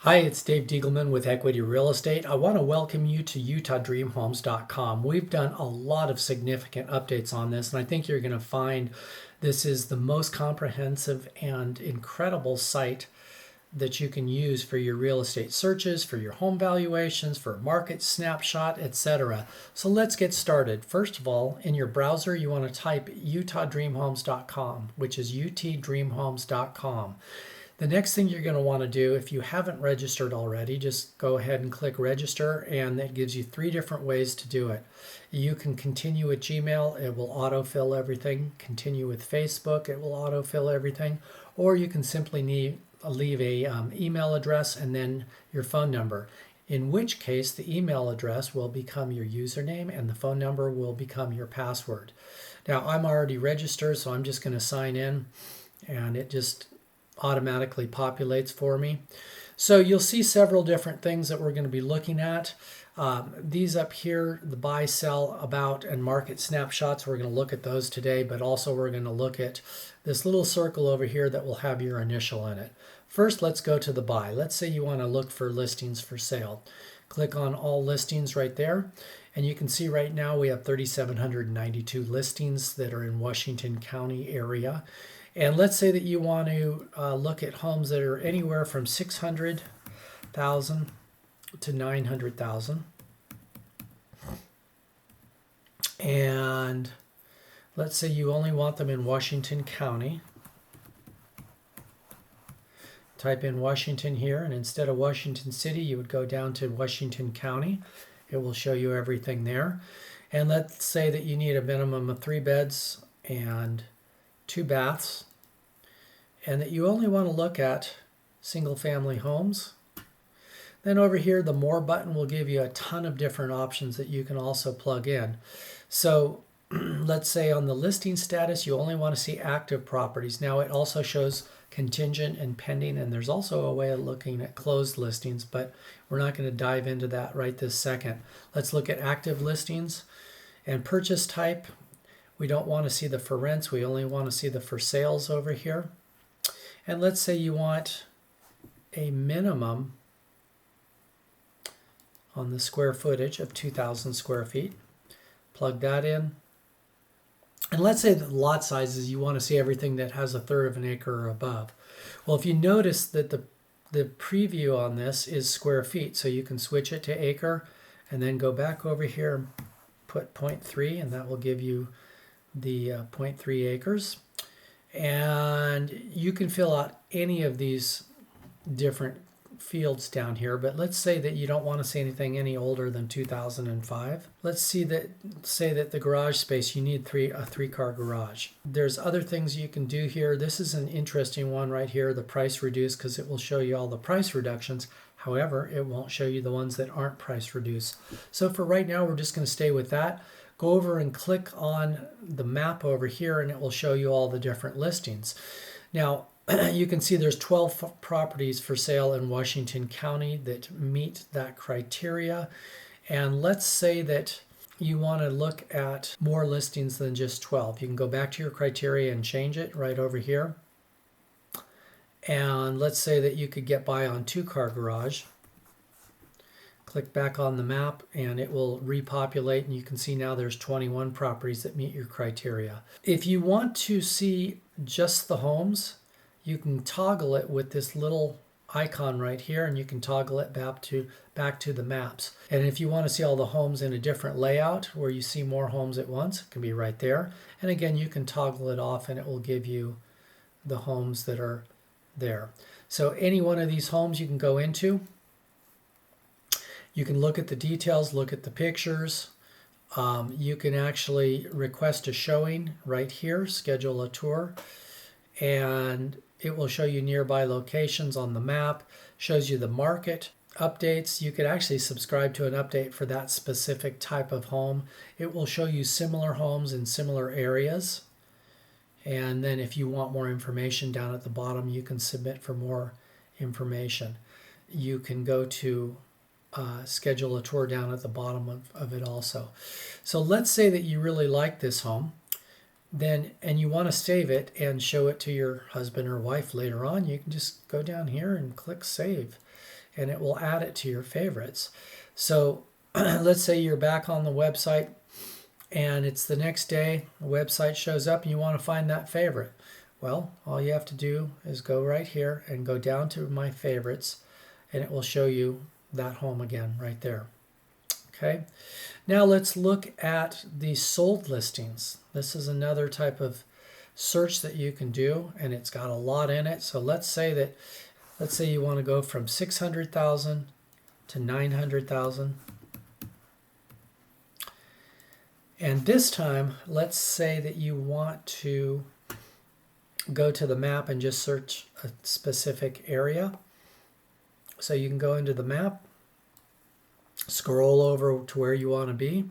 Hi, it's Dave Diegelman with Equity Real Estate. I want to welcome you to UtahDreamHomes.com. We've done a lot of significant updates on this, and I think you're going to find this is the most comprehensive and incredible site that you can use for your real estate searches, for your home valuations, for market snapshot, etc. So let's get started. First of all, in your browser, you want to type UtahDreamHomes.com, which is UtDreamHomes.com. The next thing you're going to want to do, if you haven't registered already, just go ahead and click register, and that gives you 3 different ways to do it. You can continue with Gmail, it will autofill everything. Continue with Facebook, it will autofill everything. Or you can simply leave a email address and then your phone number. In which case, the email address will become your username and the phone number will become your password. Now, I'm already registered, so I'm just going to sign in, and it just automatically populates for me. So you'll see several different things that we're going to be looking at. These up here, the buy, sell, about, and market snapshots, we're going to look at those today, but also we're going to look at this little circle over here that will have your initial in it. First, let's go to the buy. Let's say you want to look for listings for sale. Click on all listings right there, and you can see right now we have 3,792 listings that are in Washington County area. And let's say that you want to look at homes that are anywhere from 600,000 to 900,000. And let's say you only want them in Washington County. Type in Washington here, and instead of Washington City, you would go down to Washington County. It will show you everything there. And let's say that you need a minimum of 3 beds and 2 baths, and that you only want to look at single family homes. Then over here, the More button will give you a ton of different options that you can also plug in. So let's say on the listing status, you only want to see active properties. Now it also shows contingent and pending, and there's also a way of looking at closed listings, but we're not going to dive into that right this second. Let's look at active listings and purchase type. We don't want to see the for rents, we only want to see the for sales over here. And let's say you want a minimum on the square footage of 2,000 square feet. Plug that in. And let's say the lot sizes, you want to see everything that has 1/3 of an acre or above. Well, if you notice that the preview on this is square feet, so you can switch it to acre and then go back over here and put 0.3, and that will give you the 0.3 acres. And you can fill out any of these different fields down here, but let's say that you don't want to see anything any older than 2005. Let's say that the garage space, you need a 3-car garage. There's other things you can do here. This is an interesting one right here, the price reduced, because it will show you all the price reductions. However, it won't show you the ones that aren't price reduced. So for right now, we're just going to stay with that. Go over and click on the map over here, and it will show you all the different listings. Now, you can see there's 12 properties for sale in Washington County that meet that criteria. And let's say that you want to look at more listings than just 12. You can go back to your criteria and change it right over here. And let's say that you could get by on 2-car garage. Click back on the map and it will repopulate, and you can see now there's 21 properties that meet your criteria. If you want to see just the homes, you can toggle it with this little icon right here, and you can toggle it back to the maps. And if you want to see all the homes in a different layout where you see more homes at once, it can be right there. And again, you can toggle it off and it will give you the homes that are there. So any one of these homes you can go into. You can look at the details, look at the pictures. You can actually request a showing right here, schedule a tour, and it will show you nearby locations on the map, shows you the market updates. You could actually subscribe to an update for that specific type of home. It will show you similar homes in similar areas. And then if you want more information down at the bottom, you can submit for more information. You can go to schedule a tour down at the bottom of it also. So let's say that you really like this home, and you want to save it and show it to your husband or wife later on. You can just go down here and click save. and it will add it to your favorites. So let's say you're back on the website and it's the next day, the website shows up and you want to find that favorite. Well, all you have to do is go right here and go down to my favorites, and it will show you that home again right there. Okay, now let's look at the sold listings. This is another type of search that you can do, and it's got a lot in it. So let's say you want to go from 600,000 to 900,000. And this time, let's say that you want to go to the map and just search a specific area. So you can go into the map, scroll over to where you want to be,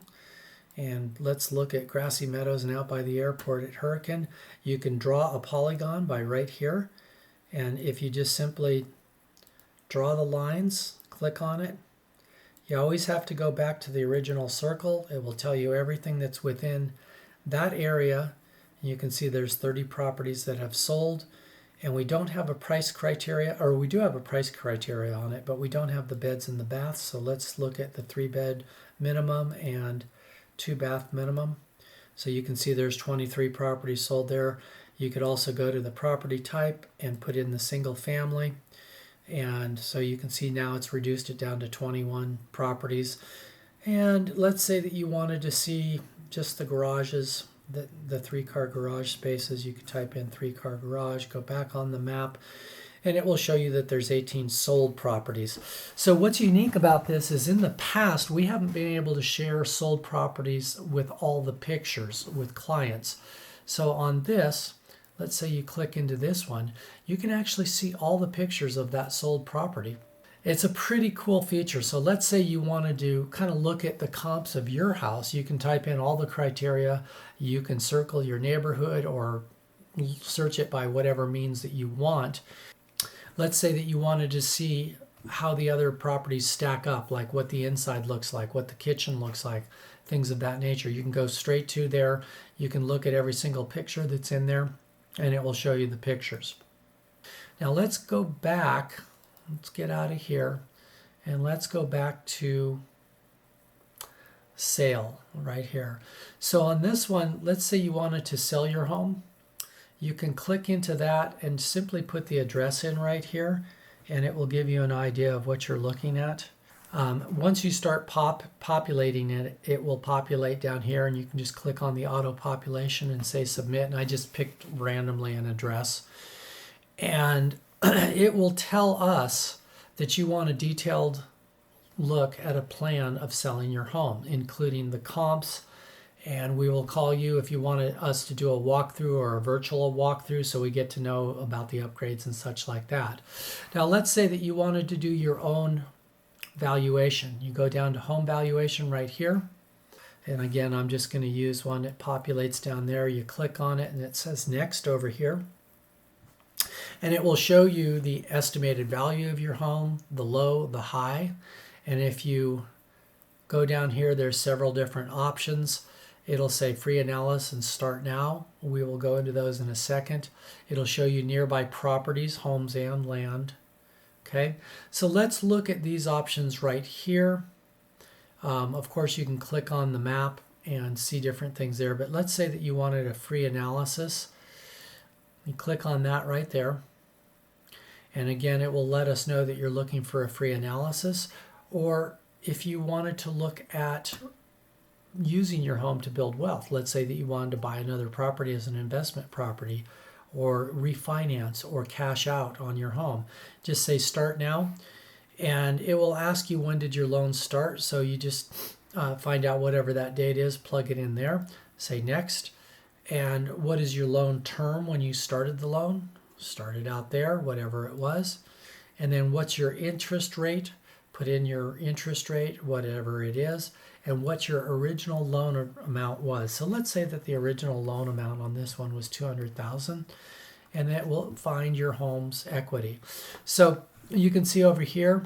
and let's look at Grassy Meadows and out by the airport at Hurricane. You can draw a polygon by right here, and if you just simply draw the lines, click on it, you always have to go back to the original circle. It will tell you everything that's within that area. You can see there's 30 properties that have sold, and we don't have a price criteria, or we do have a price criteria on it, but we don't have the beds and the baths. So let's look at the 3-bed minimum and 2-bath minimum. So you can see there's 23 properties sold there. You could also go to the property type and put in the single family. And so you can see now it's reduced it down to 21 properties. And let's say that you wanted to see just the garages, the 3-car garage spaces. You could type in 3-car garage, go back on the map, and it will show you that there's 18 sold properties. So what's unique about this is in the past, we haven't been able to share sold properties with all the pictures with clients. So on this, let's say you click into this one, you can actually see all the pictures of that sold property. It's a pretty cool feature. So let's say you wanted to kind of look at the comps of your house. You can type in all the criteria. You can circle your neighborhood or search it by whatever means that you want. Let's say that you wanted to see how the other properties stack up, like what the inside looks like, what the kitchen looks like, things of that nature. You can go straight to there. You can look at every single picture that's in there, and it will show you the pictures. Now let's go back. Let's get out of here, and let's go back to sale right here. So on this one, let's say you wanted to sell your home. You can click into that and simply put the address in right here, and it will give you an idea of what you're looking at. Once you start populating it, it will populate down here, and you can just click on the auto population and say submit. And I just picked randomly an address, and it will tell us that you want a detailed look at a plan of selling your home, including the comps. And we will call you if you wanted us to do a walkthrough or a virtual walkthrough, so we get to know about the upgrades and such like that. Now let's say that you wanted to do your own valuation. You go down to home valuation right here. And again, I'm just going to use one that populates down there. You click on it and it says next over here. And it will show you the estimated value of your home, the low, the high. And if you go down here, there's several different options. It'll say free analysis and start now. We will go into those in a second. It'll show you nearby properties, homes and land. Okay, so let's look at these options right here. Of course, you can click on the map and see different things there, but let's say that you wanted a free analysis. You click on that right there. And again, it will let us know that you're looking for a free analysis, or if you wanted to look at using your home to build wealth. Let's say that you wanted to buy another property as an investment property, or refinance or cash out on your home. Just say start now, and it will ask you when did your loan start. So you just find out whatever that date is, plug it in there, say next. And what is your loan term when you started the loan? Start it out there, whatever it was. And then what's your interest rate? Put in your interest rate, whatever it is, and what your original loan amount was. So let's say that the original loan amount on this one was $200,000, and that will find your home's equity. So you can see over here,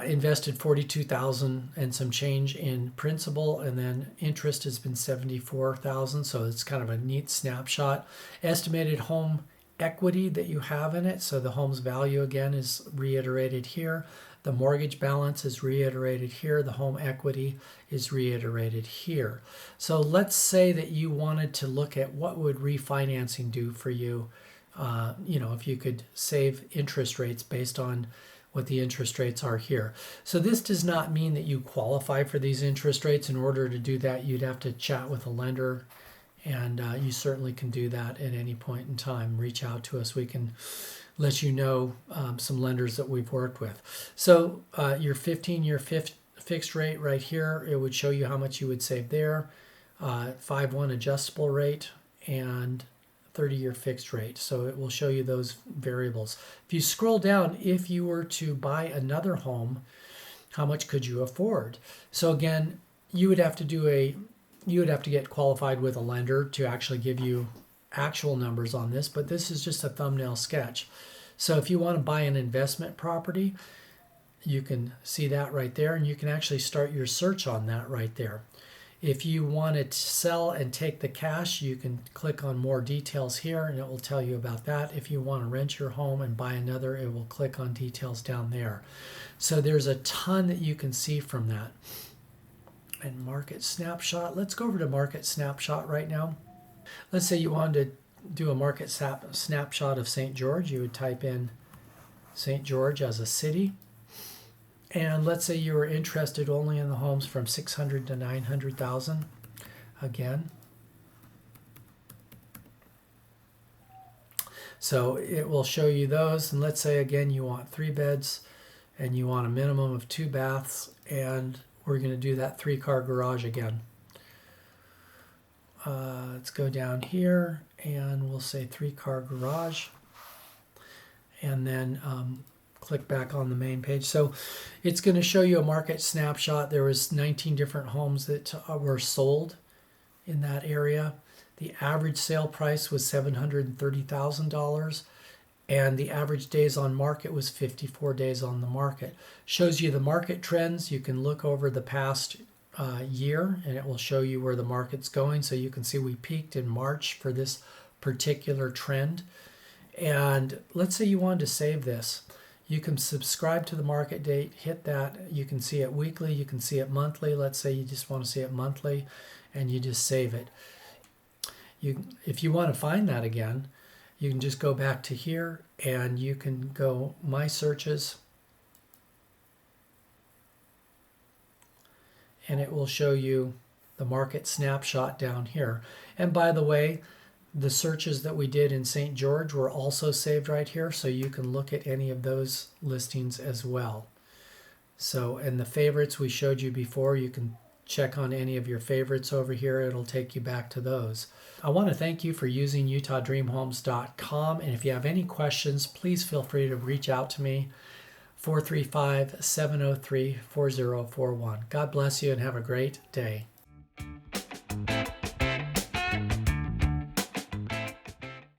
invested $42,000 and some change in principal, and then interest has been $74,000. So it's kind of a neat snapshot. Estimated home equity that you have in it. So the home's value again is reiterated here. The mortgage balance is reiterated here. The home equity is reiterated here. So let's say that you wanted to look at what would refinancing do for you. If you could save interest rates based on what the interest rates are here. So this does not mean that you qualify for these interest rates. In order to do that, you'd have to chat with a lender, and you certainly can do that at any point in time. Reach out to us. We can let you know some lenders that we've worked with. So your 15-year fixed rate right here, it would show you how much you would save there. 5/1 adjustable rate and 30-year fixed rate. So it will show you those variables. If you scroll down, if you were to buy another home, how much could you afford? So again, you would have to get qualified with a lender to actually give you actual numbers on this, but this is just a thumbnail sketch. So if you want to buy an investment property, you can see that right there, and you can actually start your search on that right there. If you want to sell and take the cash, you can click on more details here and it will tell you about that. If you want to rent your home and buy another, it will click on details down there. So there's a ton that you can see from that. And market snapshot, let's go over to market snapshot right now. Let's say you wanted to do a market snapshot of St. George. You would type in St. George as a city. And let's say you were interested only in the homes from 600 to 900,000. Again. So it will show you those. And let's say again you want 3 beds and you want a minimum of 2 baths. And we're going to do that 3-car garage again. Let's go down here and we'll say 3-car garage. And then click back on the main page. So it's going to show you a market snapshot. There was 19 different homes that were sold in that area. The average sale price was $730,000 and the average days on market was 54 days on the market. Shows you the market trends. You can look over the past year and it will show you where the market's going. So you can see we peaked in March for this particular trend. And let's say you wanted to save this. You can subscribe to the market date, hit that. You can see it weekly, you can see it monthly. Let's say you just want to see it monthly and you just save it. If you want to find that again, you can just go back to here and you can go My Searches. And it will show you the market snapshot down here. And by the way, the searches that we did in St. George were also saved right here, so you can look at any of those listings as well. So, and the favorites we showed you before, you can check on any of your favorites over here. It'll take you back to those. I want to thank you for using UtahDreamHomes.com, and if you have any questions, please feel free to reach out to me, 435-703-4041. God bless you and have a great day.